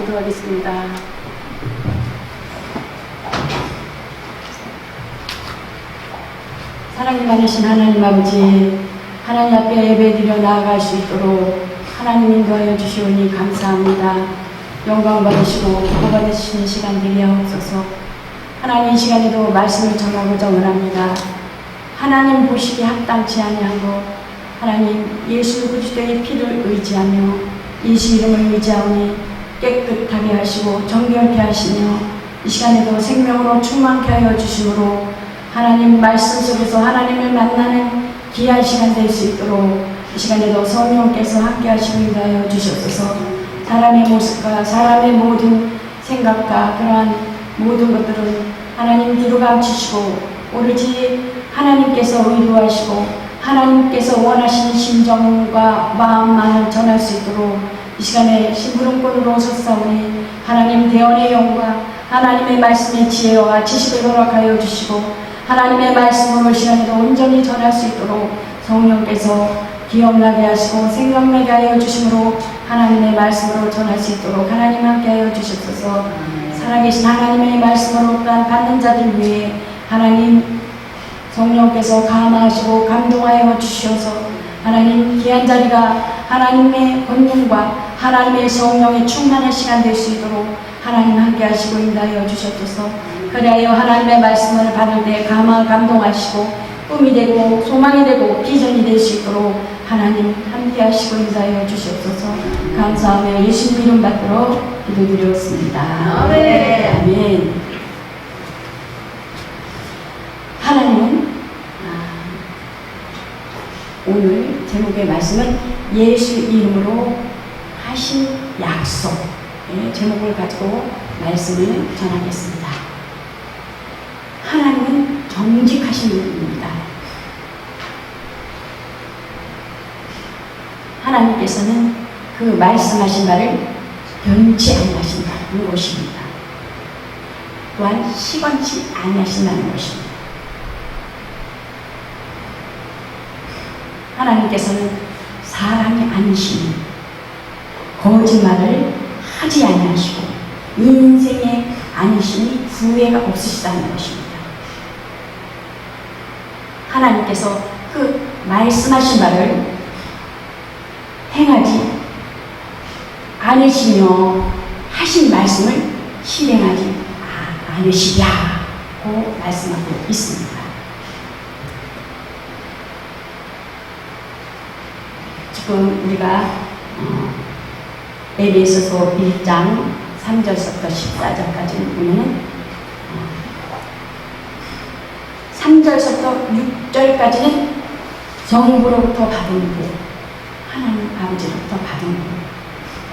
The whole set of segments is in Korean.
기도하겠습니다. 사랑이 많으신 하나님 아버지, 하나님 앞에 예배드려 나아갈 수 있도록 하나님 인도하여 주시오니 감사합니다. 영광 받으시고 기도 받으시는 시간 되게 하옵소서. 하나님 이 시간에도 말씀을 전하고자 원합니다. 하나님 보시기에 합당치 아니하고 하나님 예수 그리스도의 피를 의지하며 예수 이름을 의지하오니 깨끗하게 하시고 정결케 하시며 이 시간에도 생명으로 충만케 하여 주심으로 하나님 말씀 속에서 하나님을 만나는 귀한 시간 될 수 있도록 이 시간에도 성령께서 함께 하시고 인도하여 주시옵소서. 사람의 모습과 사람의 모든 생각과 그러한 모든 것들은 하나님 뒤로 감추시고 오로지 하나님께서 의도하시고 하나님께서 원하시는 심정과 마음만을 전할 수 있도록 이 시간에 심부름꾼으로 섰사오니 하나님 대언의 영과 하나님의 말씀의 지혜와 지식을 허락하여 주시고 하나님의 말씀으로 이 시간에도 온전히 전할 수 있도록 성령께서 기억나게 하시고 생각나게 하여 주심으로 하나님의 말씀으로 전할 수 있도록 하나님 함께 하여 주시옵소서. 살아계신 하나님의 말씀으로 또한 받는 자들 위해 하나님 성령께서 감화하시고 감동하여 주시어서 하나님 귀한 자리가 하나님의 권능과 하나님의 성령의 충만한 시간 될 수 있도록 하나님 함께 하시고 인도하여 주셨소서. 그리하여 하나님의 말씀을 받을 때 감화 감동하시고 꿈이 되고 소망이 되고 비전이 될 수 있도록 하나님 함께 하시고 인도하여 주시옵소서. 감사하며 예수님 이름 받들어 기도드렸습니다. 아멘. 아멘. 하나님은 오늘 제목의 말씀은 예수 이름으로 하신 약속의 제목을 가지고 말씀을 전하겠습니다. 하나님은 정직하신 분입니다. 하나님께서는 그 말씀하신 바를 변치 아니하신다는 것입니다. 또한 시건치 아니하신다는 것입니다. 하나님께서는 사람이 아니시니 거짓말을 하지 아니하시고 인생에 아니시니 후회가 없으시다는 것입니다. 하나님께서 그 말씀하신 바를 행하지 않으시며 하신 말씀을 실행하지 않으시랴고 말씀하고 있습니다. 지금 우리가 에베소서 1장 3절부터 14절까지 보면은 3절부터 6절까지는 정부로부터 받은 복, 하나님 아버지로부터 받은 복.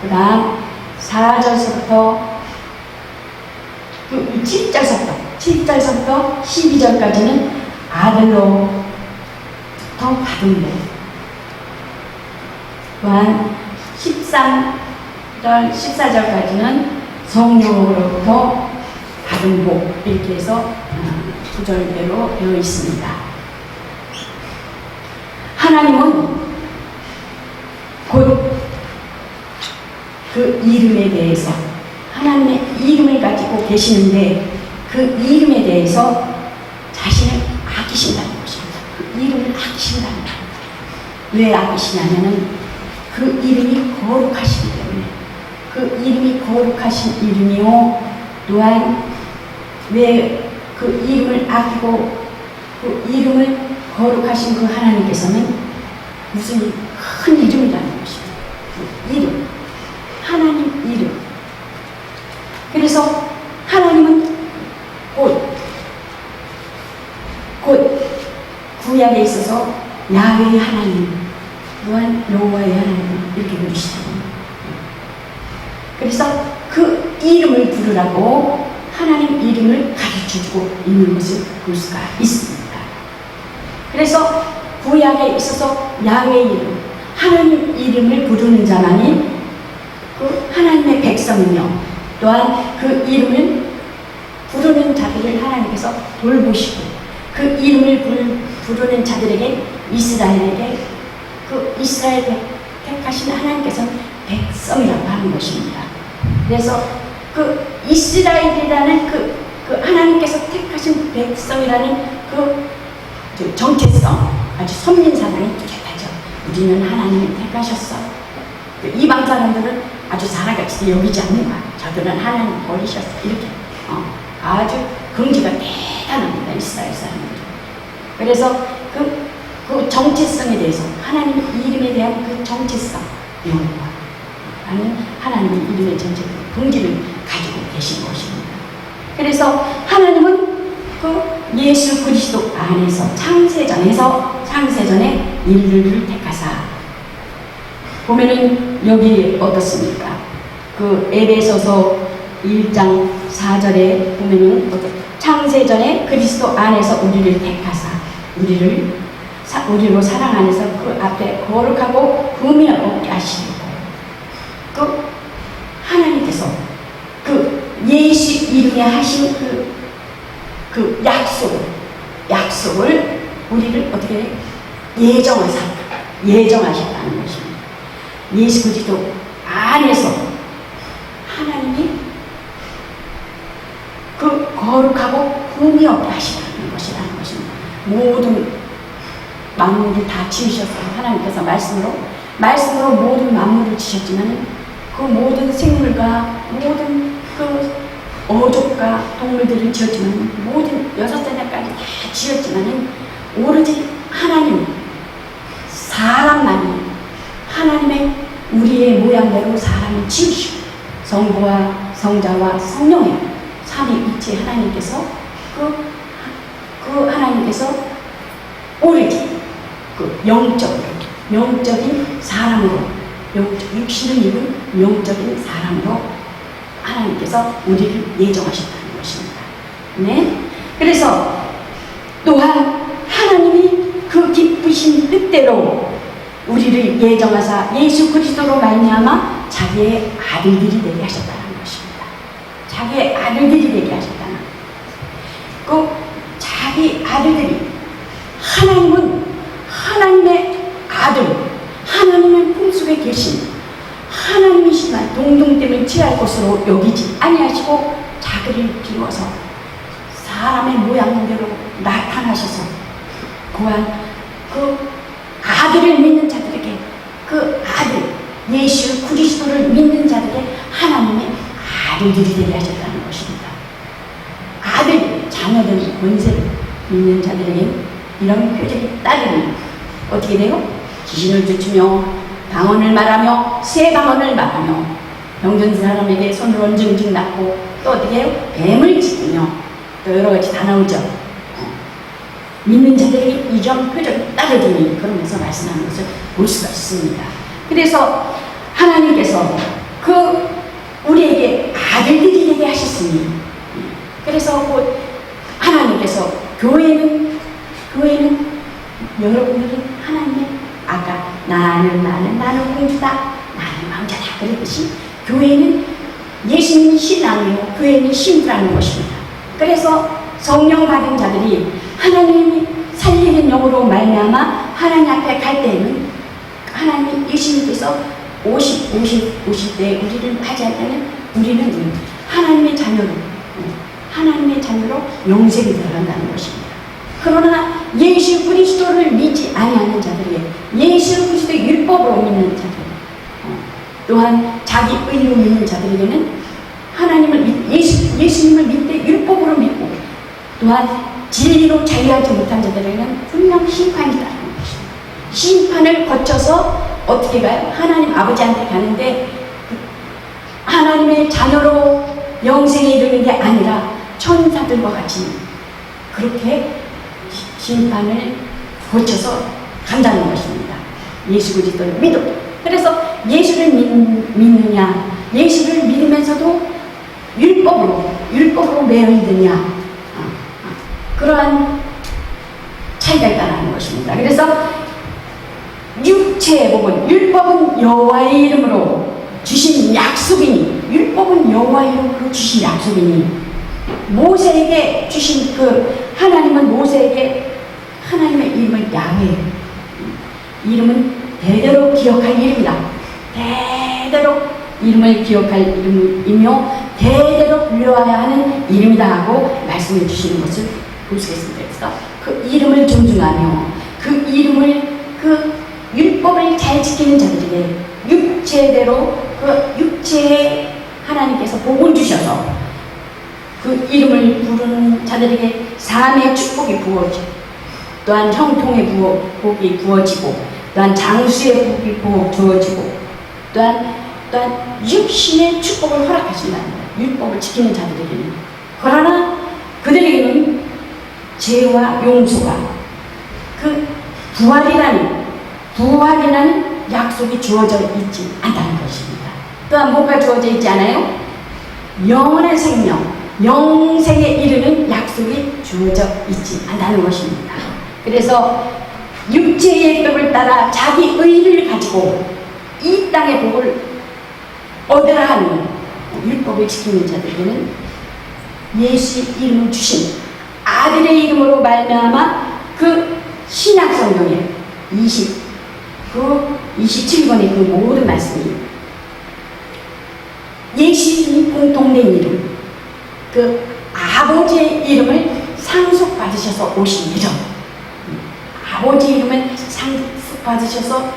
그 다음 4절부터 7절부터 12절까지는 아들로부터 받은 복. 또한 13절, 14절까지는 성령으로부터 받은 복, 이렇게 해서 구절대로 되어 있습니다. 하나님은 곧 그 이름에 대해서 하나님의 이름을 가지고 계시는데 그 이름에 대해서 자신을 아끼신다는 것입니다. 그 이름을 아끼신다는 겁니다. 왜 아끼시냐면은 그 이름이 거룩하시기 때문에 그 이름이 거룩하신 이름이요 또한 왜 그 이름을 아끼고 그 이름을 거룩하신 그 하나님께서는 무슨 큰 이름이라는 것입니다. 그 이름, 하나님 이름. 그래서 하나님은 곧 구약에 있어서 야훼의 하나님 또한 여호와의 하나님 이렇게 부르시죠. 그래서 그 이름을 부르라고 하나님 이름을 가르쳐주고 있는 것을 볼 수가 있습니다. 그래서 구약에 있어서 야훼의 이름, 하나님 이름을 부르는 자만이 그 하나님의 백성이며 또한 그 이름을 부르는 자들을 하나님께서 돌보시고 그 이름을 부르는 자들에게 이스라엘에게 그 이스라엘 택하신 하나님께서는 백성이라고 하는 것입니다. 그래서 그 이스라엘이라는 그 하나님께서 택하신 백성이라는 그 정체성, 아주 선민사상이 뚜렷하죠. 우리는 하나님이 택하셨어. 이방 사람들은 아주 사람같이 여기지 않는 거야. 저들은 하나님 버리셨어. 이렇게 아주 긍지가 대단합니다. 이스라엘 사람들. 그래서 그 정체성에 대해서 하나님 이름에 대한 그 정체성, 여호와라는 하나님의 이름의 정체성, 긍지를 가지고 계신 것입니다. 그래서 하나님은 그 예수 그리스도 안에서 창세전에 인류를 택하사, 보면은 여기 어떻습니까? 그 에베소서 1장 4절에 보면은 창세전에 그리스도 안에서 우리를 택하사 우리로 사랑 안에서 그 앞에 거룩하고 흠이 없게 하시고, 그 하나님께서 그 예수 이름에 하신 그 약속을 우리를 어떻게 예정하셨다는 것입니다. 예수 그리스도 안에서 하나님이 그 거룩하고 흠이 없게 하시라는 것이라는 것입니다. 모든 만물을 다 지으셨어요. 하나님께서 말씀으로 모든 만물을 지으셨지만, 그 모든 생물과 모든 그 어족과 동물들을 지었지만, 모든 여섯 자녀까지 다 지었지만, 오로지 하나님, 사람만이 하나님의 우리의 모양대로 사람을 지으시고, 성부와 성자와 성령의 삼위일체 하나님께서 그 하나님께서 오로지 그 영적인 사람으로, 육신을 입은 영적인 사람으로 하나님께서 우리를 예정하셨다는 것입니다. 네. 그래서 또한 하나님이 그 기쁘신 뜻대로 우리를 예정하사 예수 그리스도로 말미암아 자기의 아들들이 되게 하셨다는 것입니다. 자기의 아들들이 되게 하셨다는, 그 자기 아들들이, 하나님은 하나님의 아들, 하나님의 품속에 계신 하나님이시지만 동등됨을 취할 것으로 여기지 아니하시고 자기를 비워서 사람의 모양대로 나타나셔서 고한 그 아들을 믿는 자들에게, 그 아들 예수 그리스도를 믿는 자들에게 하나님의 아들들이 되게 하셨다는 것입니다. 아들, 자녀들, 권세를 믿는 자들에게 이런 표적이 따르니 어떻게 돼요? 귀신을 쫓으며 방언을 말하며 새 방언을 말하며 병든 사람에게 손을 얹은증 낫고, 또 어떻게 해요? 뱀을 짚으며, 또 여러 가지 다 나오죠. 믿는 자들에게 이런 표적이 따르더니, 그러면서 말씀하는 것을 볼 수가 있습니다. 그래서 하나님께서 우리에게 아들들이 되게 하셨으니, 그래서 하나님께서 교회는 여러분들은 하나님의, 아까 나는 공주다, 나는 왕자다 그랬듯이 교회는 예수님이 신앙이요 교회는 신부라는 것입니다. 그래서 성령 받은 자들이 하나님이 살리는 영으로 말미암아 하나님 앞에 갈 때에는, 하나님 예수님께서 오실 때 우리를 맞이할 때는 우리는 하나님의 자녀로 영생이 들어간다는 것입니다. 그러나 예수 그리스도를 믿지 아니하는 자들에게, 예수 그리스도의 율법으로 믿는 자들, 또한 자기 의로 믿는 자들에게는 하나님을 예수님을 믿되 율법으로 믿고, 또한 진리로 자유하지 못한 자들에게는 분명 심판이 따르는 것입니다. 심판을 거쳐서 어떻게 가요? 하나님 아버지한테 가는데, 하나님의 자녀로 영생에 이르는 게 아니라 천사들과 같이 그렇게 심판을 거쳐서 간다는 것입니다. 예수 그리스도를 믿어. 그래서 예수를 믿느냐, 예수를 믿으면서도 율법으로 매여 있느냐, 그러한 차이가 있다는 것입니다. 그래서 육체의 복은, 율법은 여호와의 이름으로 주신 약속이니, 율법은 여호와의 이름으로 주신 약속이니, 모세에게 주신 하나님은 모세에게 하나님의 이름을 야훼, 이름은 대대로 기억할 이름이다. 대대로 이름을 기억할 이름이며 대대로 불려와야 하는 이름이다 하고 말씀해 주시는 것을 볼 수 있습니다. 그래서 그 이름을 존중하며 그 이름을 그 율법을 잘 지키는 자들에게 육체대로 그 육체에 하나님께서 복을 주셔서 그 이름을 부르는 자들에게 삶의 축복이 부어지고 또한 형통의 복이 부어지고 또한 장수의 복이 주어지고 또한 육신의 축복을 허락하신답니다. 율법을 지키는 자들에게는. 그러나 그들에게는 죄와 용서가 그 부활이라는 약속이 주어져 있지 않다는 것입니다. 또한 뭐가 주어져 있지 않아요? 영원한 생명, 영생에 이르는 약속이 주어져 있지 않다는 것입니다. 그래서 육체의 법을 따라 자기 의를 가지고 이 땅의 복을 얻으라 하는 율법을 지키는 자들에게는 예수 이름을 주신 아들의 이름으로 말미암아 그 신약 성경에 27권의 그 모든 말씀이 예수님이 공통된 이름, 그 아버지의 이름을 상속받으셔서 오신 이름, 아버지 이름을 상속받으셔서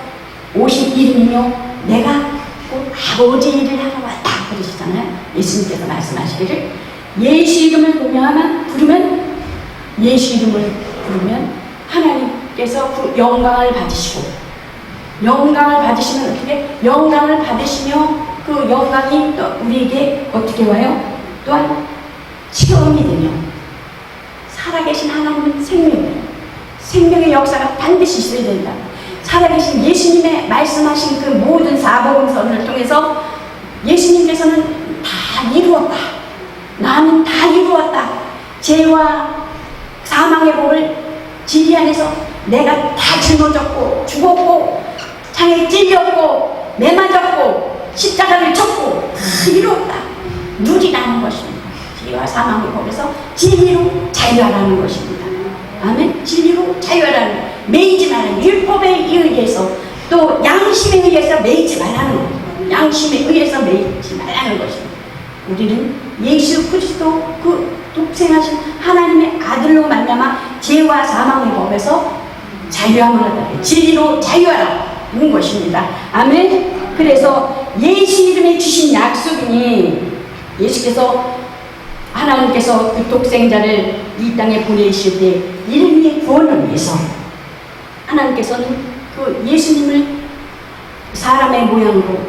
오신 이름이며 내가 꼭 아버지 일을 하러 왔다 그러시잖아요. 예수님께서 말씀하시기를 예수 이름을 부르면 하나님께서 그 영광을 받으시고 영광을 받으시면 어떻게? 영광을 받으시며 그 영광이 또 우리에게 어떻게 와요? 또한 체험이 되며 살아계신 하나님은 생명의 역사가 반드시 있어야 된다. 살아계신 예수님의 말씀하신 그 모든 사복음서를 통해서 예수님께서는 다 이루었다. 나는 다 이루었다. 죄와 사망의 복을 지리 안에서 내가 다 짊어졌고 죽었고 창에 찔렸고 매맞았고 십자가를 쳤고 다 이루었다. 누리라는 것입니다. 죄와 사망의 복에서 진리로 자유하라는 것입니다. 아멘. 진리로 자유하라는, 매이지 말라는, 율법에 의해서 또 양심에 의해서 매이지 말라는 것입니다. 양심에 의해서 매이지 말라는 것입니다. 우리는 예수 그리스도 그 독생하신 하나님의 아들로 말미암아 죄와 사망의 법에서 자유함을 얻다. 진리로 자유하라는 것입니다. 아멘. 그래서 예수 이름에 주신 약속이니 예수께서 하나님께서 그 독생자를 이 땅에 보내실 때 인류의 구원을 위해서 하나님께서는 그 예수님을 사람의 모양으로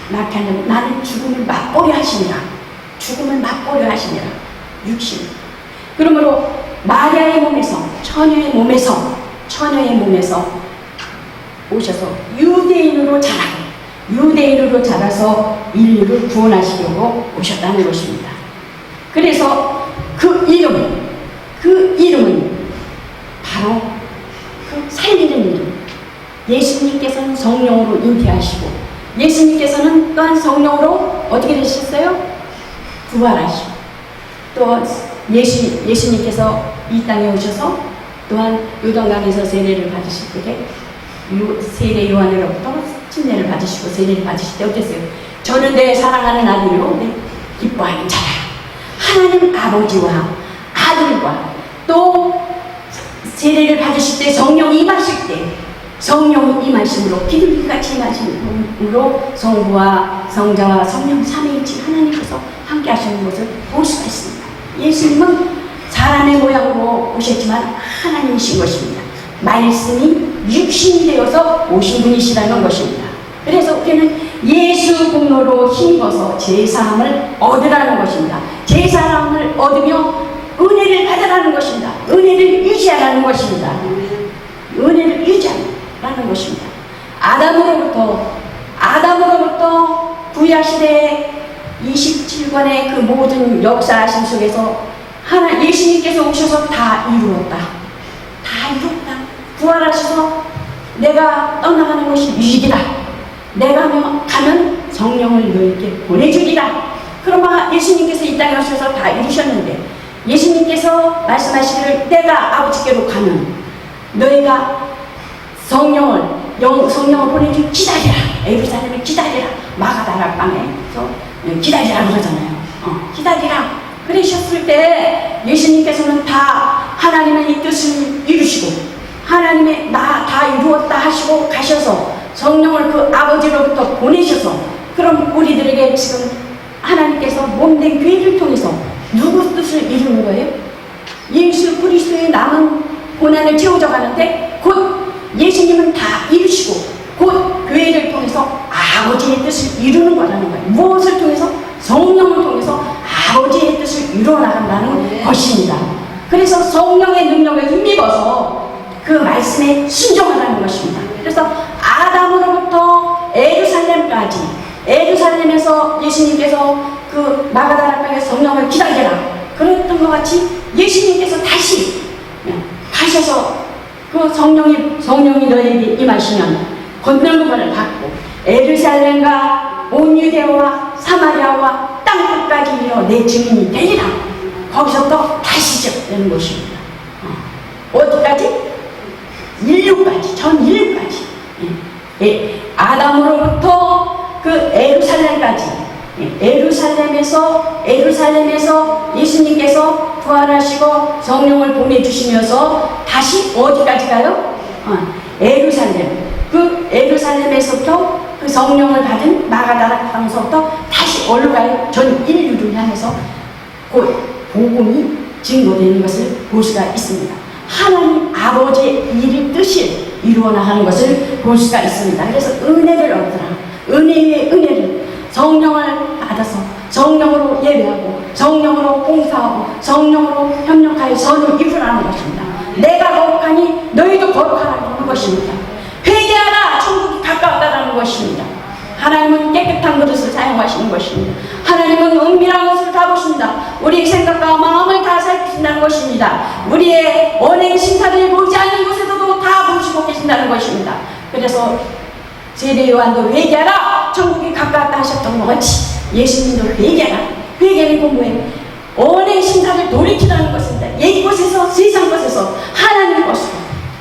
낳게 하려고 나는 죽음을 맛보려 하시니라. 죽음을 맛보려 하시니라. 육신. 그러므로 마리아의 몸에서 처녀의 몸에서 오셔서 유대인으로 자라서 인류를 구원하시려고 오셨다는 것입니다. 그래서 그 이름은 바로 그 살리는 이름. 예수님께서는 성령으로 잉태하시고 예수님께서는 또한 성령으로 어떻게 되셨어요? 부활하시고 또 예수님께서 이 땅에 오셔서 또한 요단강에서 세례를 받으실 때 세례 요한으로부터 침례를 받으시고 세례를 받으실 때 어땠어요? 저는 내 사랑하는 아들이요 내 기뻐하는 자라. 하나님 아버지와 아들과 또 세례를 받으실 때 성령이 임하실 때 성령이 임하심으로 비둘기같이 임하심으로 성부와 성자와 성령 삼위일체 하나님께서 함께 하시는 것을 볼 수가 있습니다. 예수님은 사람의 모양으로 오셨지만 하나님이신 것입니다. 말씀이 육신이 되어서 오신 분이시라는 것입니다. 그래서 우리는 예수 공로로 힘입어서 제사함을 얻으라는 것입니다. 제사함을 얻으며 은혜를 받으라는 것입니다. 은혜를 유지하라는 것입니다. 은혜를 유지하라는 것입니다. 아담으로부터 구약시대의 27권의 그 모든 역사하심 속에서 예수님께서 오셔서 다 이루었다. 부활하셔서 내가 떠나가는 것이 유익이다. 내가 가면 성령을 너에게 보내주리라. 그러면 예수님께서 이 땅에 오셔서 다 이루셨는데 예수님께서 말씀하시기를 내가 아버지께로 가면 너희가 성령을 성령을 보내주니 기다리라. 예루살렘에 기다리라. 마가다라 방에서 기다리라 그러잖아요. 기다리라. 그러셨을 때 예수님께서는 다 하나님의 이 뜻을 이루시고 하나님의 나 다 이루었다 하시고 가셔서 성령을 그 아버지로부터 보내셔서 그럼 우리들에게 지금 하나님께서 몸된 교회를 통해서 누구 뜻을 이루는 거예요? 예수 그리스도의 남은 고난을 채워져 가는데 곧 예수님은 다 이루시고 곧 교회를 통해서 아버지의 뜻을 이루는 거라는 거예요. 무엇을 통해서? 성령을 통해서 아버지의 뜻을 이루어 나간다는 것입니다. 그래서 성령의 능력을 힘입어서 그 말씀에 순종하라는 것입니다. 그래서 아담으로부터 에루살렘까지 에루살렘에서 예수님께서 그 마가다라 방에 성령을 기다려라 그랬던 것 같이 예수님께서 다시 가셔서 그 성령이 너에게 임하시면 권능을 받고 에루살렘과 온 유대와 사마리아와 땅 끝까지 이르러 내 증인이 되리라. 거기서부터 다시 시작되는 것입니다. 어디까지? 인류까지, 전 인류까지. 아담으로부터 그 에루살렘까지. 에루살렘에서 예수님께서 부활하시고 성령을 보내주시면서 다시 어디까지 가요? 에루살렘. 그 에루살렘에서부터 그 성령을 받은 마가다라 방서부터 다시 어디로 가요? 전 인류를 향해서 곧 복음이 증거되는 것을 볼 수가 있습니다. 하나님 아버지의 일을 뜻을 이루어 나가는 것을 볼 수가 있습니다. 그래서 은혜를 얻으라. 은혜의 은혜를 성령을 받아서 성령으로 예배하고 성령으로 봉사하고 성령으로 협력하여 선을 이루라는 것입니다. 내가 거룩하니 너희도 거룩하라는 것입니다. 회개하라. 천국이 가까웠다라는 것입니다. 하나님은 깨끗한 그릇을 사용하시는 것입니다. 하나님은 은밀한 것을 다 보십니다. 우리의 생각과 마음을 다 살피신다는 것입니다. 우리의 언행 심사를 보지 않는 곳에서도 다 보시고 계신다는 것입니다. 그래서 세례 요한도 회개하라. 천국이 가까웠다 하셨던 것 같이 예수님도 회개하라. 회개는 공부해. 언행 심사를 돌이키라는 것입니다. 옛 것에서 세상 것에서 하나님 것으로.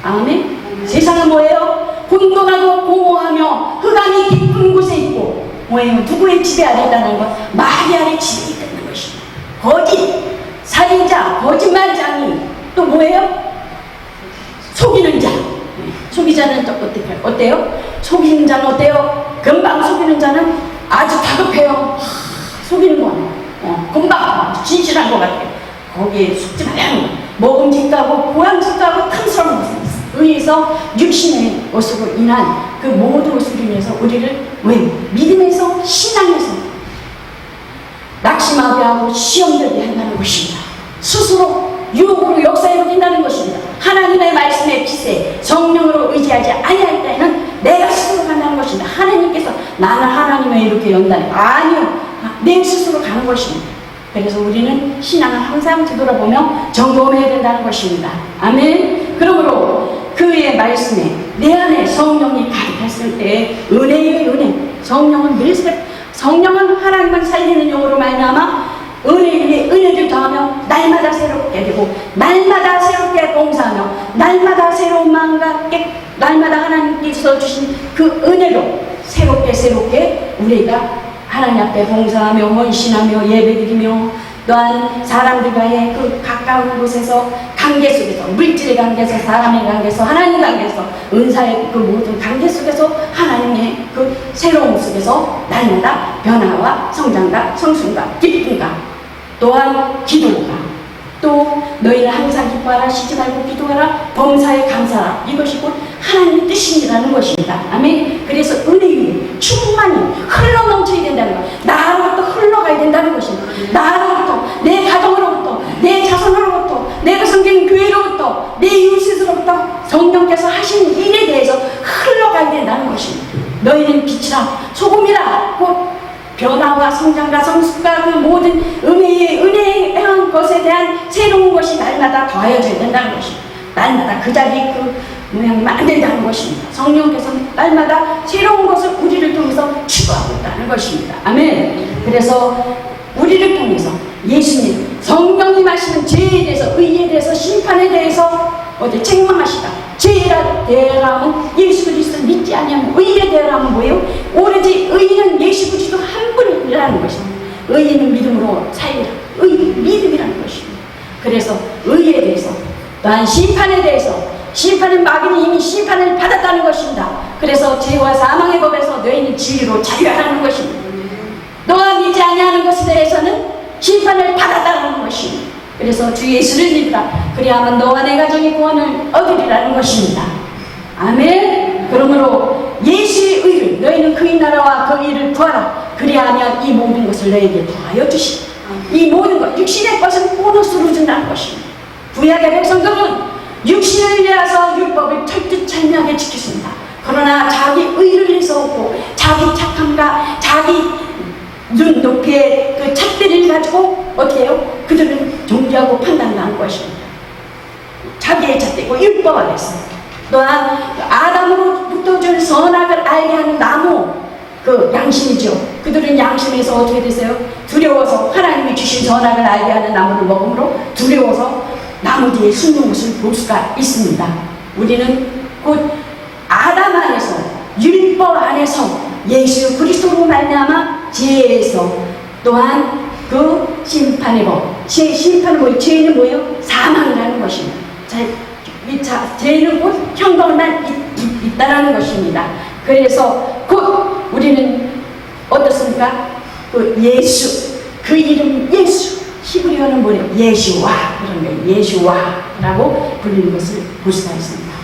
아멘. 세상은 뭐예요? 혼돈하고 공허하며 흑암이 깊은 곳에 있고 뭐예요? 누구의 지배 아래 있다는 것? 마리아의 지배에 있다는 것입니다. 거짓, 살인자, 거짓말장이 또 뭐예요? 속이는 자. 속이자는 어때요? 속이는 자는 어때요? 금방 속이는 자는 아주 다급해요. 속이는 거예요. 금방 진실한 것 같아요. 거기에 속지 말라는 거예요. 먹음직도 하고 보양직도 하고 탐스러운 것을 의해서 육신의 것으로 인한 그 모든 것으로 인해서 우리를 왜? 믿음에서 신앙에서 낙심하게 하고 시험들게 한다는 것입니다. 스스로 유혹으로 역사에 버린다는 것입니다. 하나님의 말씀의 빛에 성령으로 의지하지 아니할 때는 내가 스스로 간다는 것입니다. 하나님께서 나는 하나님의 이렇게 연다니 아니요. 내 스스로 가는 것입니다. 그래서 우리는 신앙을 항상 뒤돌아보며 점검해야 된다는 것입니다. 아멘. 그러므로 그의 말씀에 내 안에 성령이 가득했을 때 은혜의 은혜. 성령은 하나님을 살리는 용으로 말미암아 은혜에 은혜를 더하며 날마다 새롭게 되고 날마다 새롭게 봉사하며 날마다 새로운 마음과 함께 날마다 하나님께서 주신 그 은혜로 새롭게 우리가 하나님 앞에 봉사하며 헌신하며 예배드리며 또한 사람들과의 그 가까운 곳에서 관계 속에서 물질의 관계에서 사람의 관계에서 하나님 관계에서 은사의 그 모든 관계 속에서 하나님의 그 새로움 속에서 날마다 변화와 성장과 성숙과 기쁨과 또한 기도가 또 너희는 항상 기뻐하라 쉬지 말고 기도하라 범사에 감사하라 이것이 곧 하나님의 뜻이라는 것입니다. 아멘. 그래서 은혜 위에 충만히 흘러넘쳐야 된다는 것 나로부터 흘러가야 된다는 것입니다. 나로부터 내 가정으로부터 내 자손으로부터 내 성경 교회로부터 내 이웃으로부터 성령께서 하신 일에 대해서 흘러가야 된다는 것입니다. 너희는 빛이라 소금이라 곧 변화와 성장과 성숙과 그 모든 은혜한 것에 대한 새로운 것이 날마다 더해져야 된다는 것입니다. 날마다 그 자리 그 모양이 안 된다는 것입니다. 성령께서는 날마다 새로운 것을 우리를 통해서 추구하고 있다는 것입니다. 아멘. 그래서 우리를 통해서 예수님 성령님 하시는 죄에 대해서 의에 대해서 심판에 대해서 어디 책망하시다. 죄라 대라면 예수 그리스도를 믿지 않으면 의에 대하면 뭐예요? 오로지 의는 예수 그리스도 한 분이라는 것입니다. 의는 믿음으로 살리라. 믿음이라는 것입니다. 그래서 의에 대해서 또한 심판에 대해서 심판은 마귀는 이미 심판을 받았다는 것입니다. 그래서 죄와 사망의 법에서 너희는 진리로 자유하라는 것입니다. 너가 믿지 아니하는 것에 대해서는 심판을 받았다는 것입니다. 그래서 주 예수를 믿으라. 그리하면 너와 내 가정이 구원을 얻으리라는 것입니다. 아멘. 그러므로 예수의 의를 너희는 그의 나라와 그 의를 구하라. 그리하면 이 모든 것을 너희에게 더하여 주시라. 이 모든 것, 육신의 것은 보너스로 준다는 것입니다. 구약의 백성들은 육신을 위해서 율법을 철두철미하게 지켰습니다. 그러나 자기 의를 위해서 없고 자기 착함과 자기 눈 높이의 그 잣대를 가지고 어떻게 해요? 그들은 종교하고 판단하는 것입니다. 자기의 잣대고 율법 안에서 또한 아담으로부터 준 선악을 알게 하는 나무 그 양심이죠. 그들은 양심에서 어떻게 되세요? 두려워서 하나님이 주신 선악을 알게 하는 나무를 먹음으로 두려워서 나무 뒤에 숨는 것을 볼 수가 있습니다. 우리는 곧 아담 안에서 율법 안에서 예수 그리스도로 말미암아 죄에서 또한 그 심판의 법, 심판은 뭐예요? 죄는 뭐예요? 사망이라는 것입니다. 죄는 곧 형벌만 있다라는 것입니다. 그래서 곧 우리는 어떻습니까? 그 예수, 그 이름 예수, 히브리어는 뭐예요? 예수와 그런 거예요. 예수와라고 불리는 것을 볼 수가 있습니다.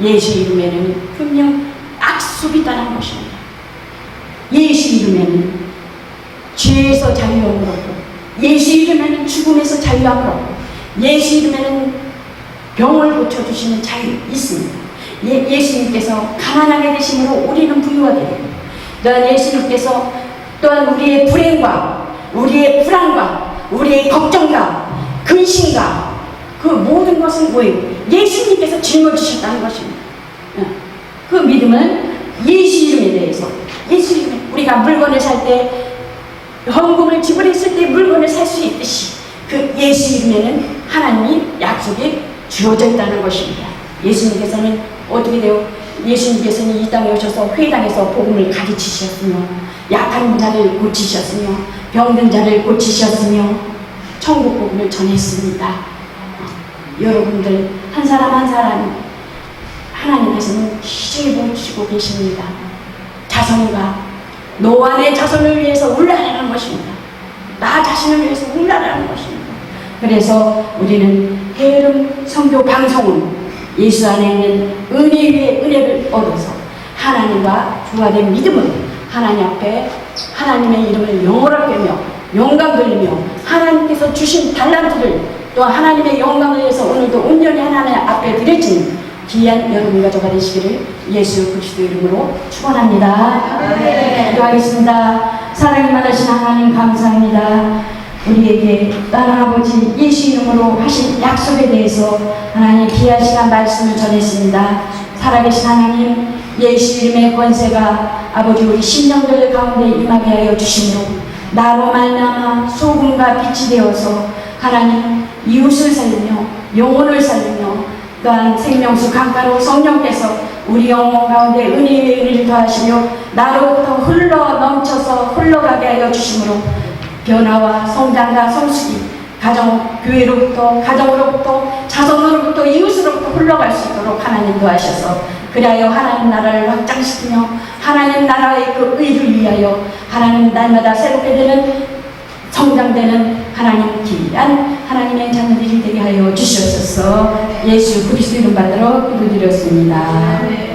예수 이름에는 분명 악속이 있다는 것입니다. 예수 이름에는 죄에서 자유함을 얻고, 예수 이름에는 죽음에서 자유함을 얻고, 예수 이름에는 병을 고쳐주시는 자유 있습니다. 예수님께서 가난하게 되심으로 우리는 부유하게 되고, 또한 예수님께서 또한 우리의 불행과 우리의 불안과 우리의 걱정과 근심과 그 모든 것은 뭐예요? 예수님께서 짊어지셨다는 것입니다. 그 믿음은 예수 이름에 대해서, 예수 이름에 우리가 물건을 살 때 헌금을 지불했을 때 물건을 살 수 있듯이 그 예수 이름에는 하나님이 약속이 주어져 있다는 것입니다. 예수님께서는 어떻게 돼요? 예수님께서는 이 땅에 오셔서 회당에서 복음을 가르치셨으며 약한 자를 고치셨으며 병든 자를 고치셨으며 천국 복음을 전했습니다. 여러분들 한 사람 한 사람 하나님께서는 기적을 보여주시고 계십니다. 자손과 너와 내 자손을 위해서 울라라는 것입니다. 나 자신을 위해서 울라라는 것입니다. 그래서 우리는 게으름 성교 방송은 예수 안에 있는 은혜 위에 은혜를 얻어서 하나님과 부활된 믿음을 하나님 앞에 하나님의 이름을 영원하게 하며 영광 돌리며 하나님께서 주신 달란트를 또 하나님의 영광을 위해서 오늘도 온전히 하나님 앞에 드려진 귀한 여러분과 저가 되시기를 예수 그리스도 이름으로 축원합니다. 기도하겠습니다. 사랑이 많으신 하나님 감사합니다. 우리에게 딸 아버지 예수 이름으로 하신 약속에 대해서 하나님 귀한 시간 말씀을 전했습니다. 살아계신 하나님 예수 이름의 권세가 아버지 우리 심령들 가운데 임하게 하여 주시므로 나로 말미암아 소금과 빛이 되어서 하나님 이웃을 살리며 영혼을 살리며 또한 생명수 강가로 성령께서 우리 영혼 가운데 은혜의 은혜를 더하시며 나로부터 흘러 넘쳐서 흘러가게 하여 주시므로 변화와 성장과 성숙이 가정, 교회로부터 가정으로부터 자손으로부터 이웃으로부터 흘러갈 수 있도록 하나님 도하셔서 그리하여 하나님 나라를 확장시키며 하나님 나라의 그 의를 위하여 하나님 날마다 새롭게 되는 성장되는 하나님 귀한 하나님의 자녀들이 되게 하여 주시옵소서. 예수 그리스도 이름 받들어 기도드렸습니다.